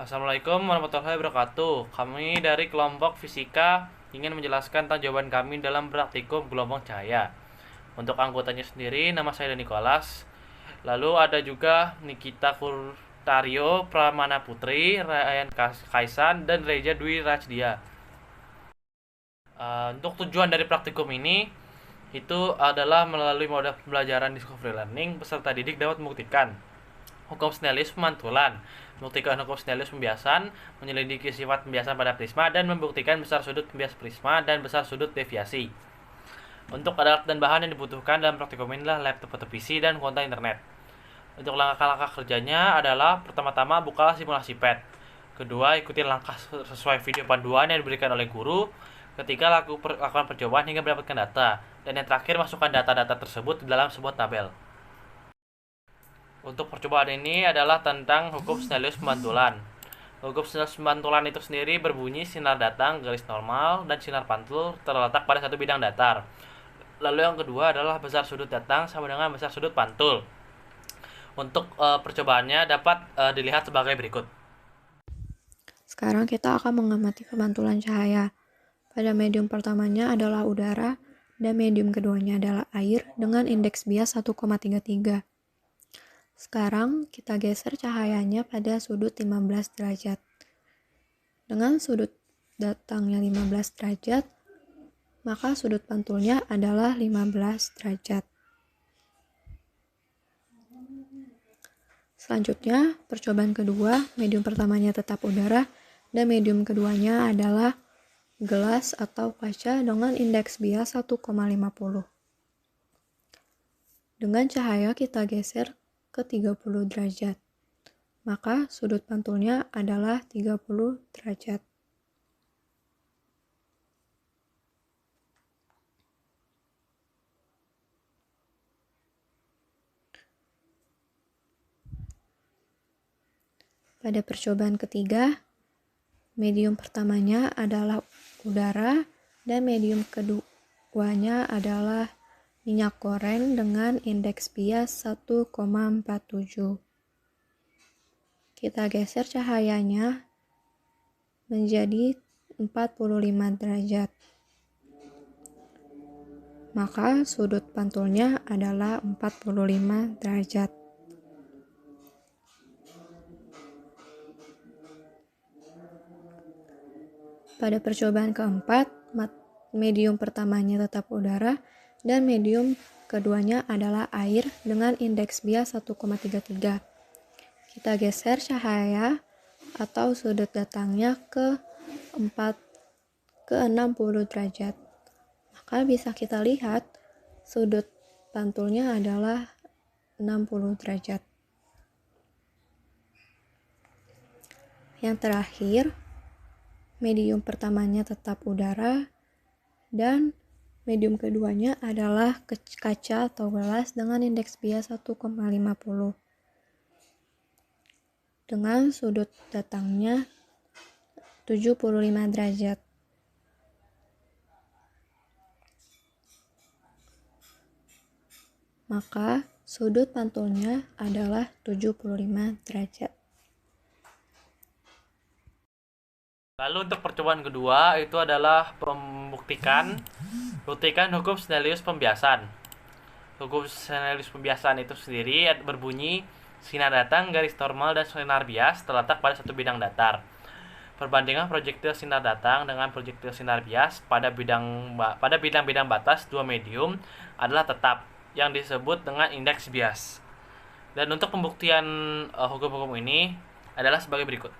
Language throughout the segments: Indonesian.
Assalamualaikum warahmatullahi wabarakatuh. Kami dari kelompok fisika ingin menjelaskan tentang jawaban kami dalam praktikum gelombang cahaya. Untuk anggotanya sendiri, nama saya Nikolas. Lalu ada juga Nikita Kurtario, Pramana Putri, Ryan Kaisan, dan Reja Dwi Rajdia. Untuk tujuan dari praktikum ini itu adalah melalui moda pembelajaran discovery learning, peserta didik dapat membuktikan hukum Snellius pemantulan, membuktikan hukum Snellius pembiasan, menyelidiki sifat pembiasan pada prisma, dan membuktikan besar sudut pembias prisma dan besar sudut deviasi. Untuk alat dan bahan yang dibutuhkan dalam praktikum inilah laptop atau PC dan kuota internet. Untuk langkah-langkah kerjanya adalah pertama-tama bukalah simulasi PET. Kedua, ikuti langkah sesuai video panduan yang diberikan oleh guru. Ketiga, lakukan percobaan hingga mendapatkan data. Dan yang terakhir, masukkan data-data tersebut dalam sebuah tabel. Untuk percobaan ini adalah tentang hukum Snellius pemantulan. Hukum Snellius pemantulan itu sendiri berbunyi sinar datang garis normal dan sinar pantul terletak pada satu bidang datar. Lalu yang kedua adalah besar sudut datang sama dengan besar sudut pantul. Untuk percobaannya dapat dilihat sebagai berikut. Sekarang kita akan mengamati pemantulan cahaya. Pada medium pertamanya adalah udara dan medium keduanya adalah air dengan indeks bias 1,33. Sekarang kita geser cahayanya pada sudut 15 derajat. Dengan sudut datangnya 15 derajat, maka sudut pantulnya adalah 15 derajat. Selanjutnya, percobaan kedua, medium pertamanya tetap udara dan medium keduanya adalah gelas atau kaca dengan indeks bias 1,50. Dengan cahaya kita geser ke 30 derajat, maka sudut pantulnya adalah 30 derajat. Pada percobaan ketiga, medium pertamanya adalah udara dan medium keduanya adalah minyak goreng dengan indeks bias 1,47. Kita geser cahayanya menjadi 45 derajat. Maka sudut pantulnya adalah 45 derajat. Pada percobaan keempat, medium pertamanya tetap udara dan medium keduanya adalah air dengan indeks bias 1,33. Kita geser cahaya atau sudut datangnya ke 60 derajat. Maka bisa kita lihat sudut pantulnya adalah 60 derajat. Yang terakhir, medium pertamanya tetap udara dan medium keduanya adalah kaca atau gelas dengan indeks bias 1,50 dengan sudut datangnya 75 derajat. Maka sudut pantulnya adalah 75 derajat. Lalu untuk percobaan kedua itu adalah buktikan hukum Snellius pembiasan. Hukum Snellius pembiasan itu sendiri berbunyi sinar datang garis normal dan sinar bias terletak pada satu bidang datar. Perbandingan projektil sinar datang dengan projektil sinar bias pada bidang-bidang batas dua medium adalah tetap yang disebut dengan indeks bias. Dan untuk pembuktian hukum-hukum ini adalah sebagai berikut.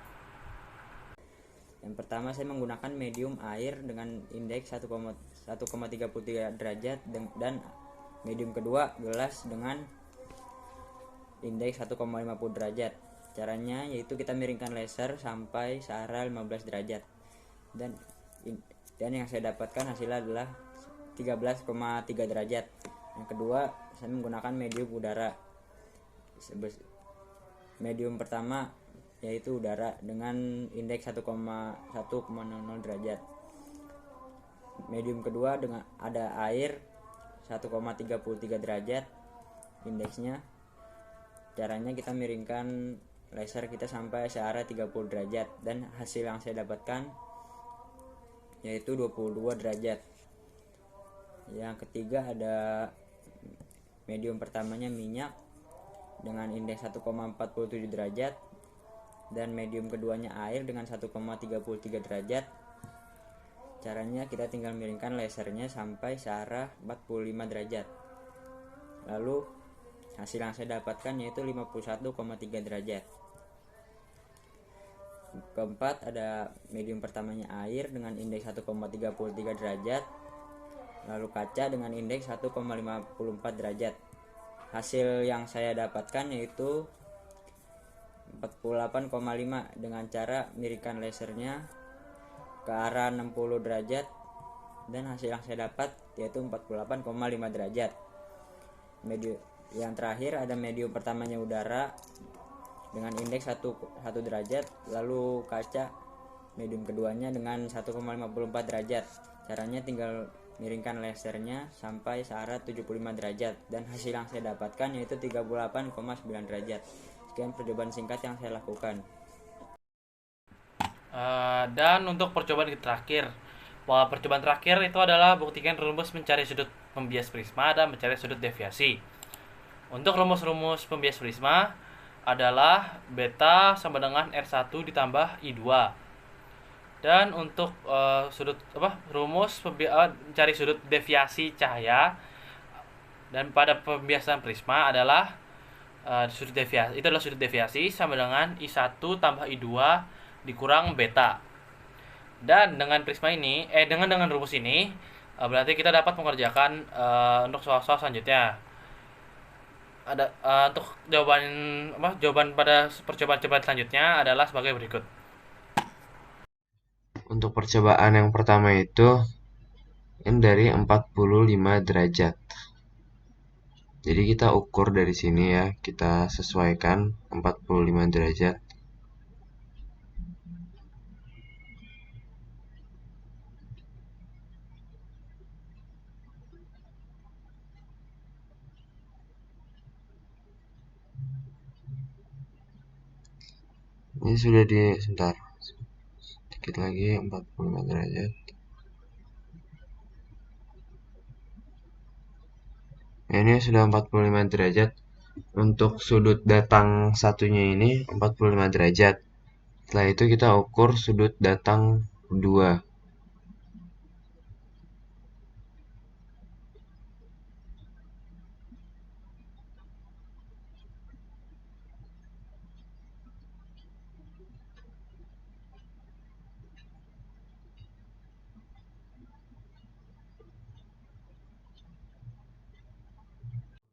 Yang pertama, saya menggunakan medium air dengan indeks 1,33 derajat dan medium kedua gelas dengan indeks 1,50 derajat. Caranya yaitu kita miringkan laser sampai searah 15 derajat. Dan yang saya dapatkan hasilnya adalah 13,3 derajat. Yang kedua, saya menggunakan medium udara. Medium pertama yaitu udara dengan indeks 1,00 derajat. Medium kedua dengan ada air 1,33 derajat indeksnya. Caranya kita miringkan laser kita sampai searah 30 derajat dan hasil yang saya dapatkan yaitu 22 derajat. Yang ketiga ada medium pertamanya minyak dengan indeks 1,47 derajat dan medium keduanya air dengan 1,33 derajat. Caranya kita tinggal miringkan lasernya sampai searah 45 derajat. Lalu hasil yang saya dapatkan yaitu 51,3 derajat. Keempat ada medium pertamanya air dengan indeks 1,33 derajat, lalu kaca dengan indeks 1,54 derajat. Hasil yang saya dapatkan yaitu 48,5 dengan cara miringkan lasernya ke arah 60 derajat dan hasil yang saya dapat yaitu 48,5 derajat. Medium yang terakhir ada medium pertamanya udara dengan indeks 1 derajat, lalu kaca medium keduanya dengan 1,54 derajat. Caranya tinggal miringkan lasernya sampai searah 75 derajat dan hasil yang saya dapatkan yaitu 38,9 derajat. Sekian percobaan singkat yang saya lakukan. Dan untuk percobaan terakhir itu adalah buktikan rumus mencari sudut pembias prisma dan mencari sudut deviasi. Untuk rumus pembias prisma adalah beta sama dengan R1 ditambah I2. Dan untuk mencari sudut deviasi cahaya dan pada pembiasan prisma adalah sudut deviasi sama dengan I1 tambah I2 dikurang beta. Dan dengan dengan rumus ini berarti kita dapat mengerjakan untuk soal-soal selanjutnya. Untuk jawaban pada percobaan selanjutnya adalah sebagai berikut. Untuk percobaan yang pertama itu ini dari 45 derajat. Jadi kita ukur dari sini ya, kita sesuaikan 45 derajat. Ini sudah sebentar. Sedikit lagi 45 derajat. Ini sudah 45 derajat. Untuk sudut datang satunya ini 45 derajat. Setelah itu kita ukur sudut datang 2.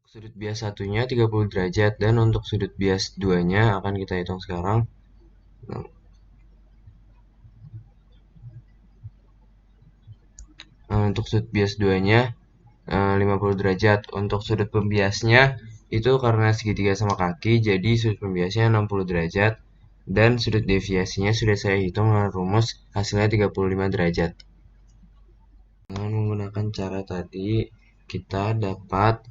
Sudut bias satunya 30 derajat dan untuk sudut bias 2-nya akan kita hitung sekarang. Untuk sudut bias 2-nya 50 derajat. Untuk sudut pembiasnya itu karena segitiga sama kaki, jadi sudut pembiasnya 60 derajat dan sudut deviasinya sudah saya hitung dengan rumus, hasilnya 35 derajat. Dengan menggunakan cara tadi kita dapat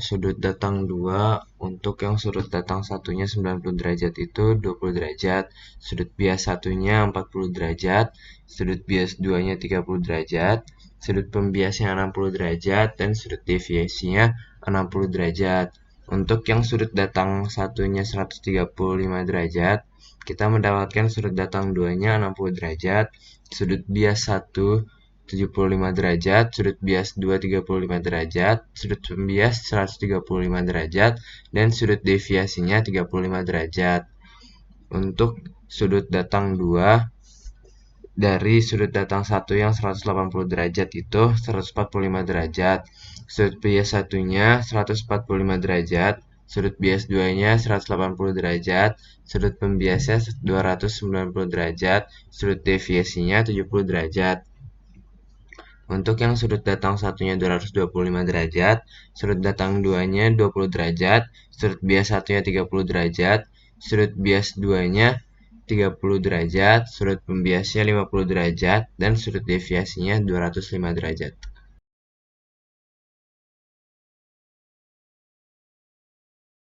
sudut datang 2 untuk yang sudut datang satunya 90 derajat itu 20 derajat, sudut bias satunya 40 derajat, sudut bias 2-nya 30 derajat, sudut pembiasnya 60 derajat, dan sudut deviasinya 60 derajat. Untuk yang sudut datang satunya 135 derajat, kita mendapatkan sudut datang 2-nya 60 derajat, sudut bias 1 75 derajat, sudut bias 2 35 derajat, sudut pembias 135 derajat, dan sudut deviasinya 35 derajat. Untuk sudut datang 2 dari sudut datang 1 yang 180 derajat itu 145 derajat, sudut bias satunya 145 derajat, sudut bias 2-nya 180 derajat, sudut pembiasnya 290 derajat, sudut deviasinya 70 derajat. Untuk yang sudut datang satunya 225 derajat, sudut datang 2-nya 20 derajat, sudut bias satunya 30 derajat, sudut bias 2-nya 30 derajat, sudut pembiasnya 50 derajat, dan sudut deviasinya 205 derajat.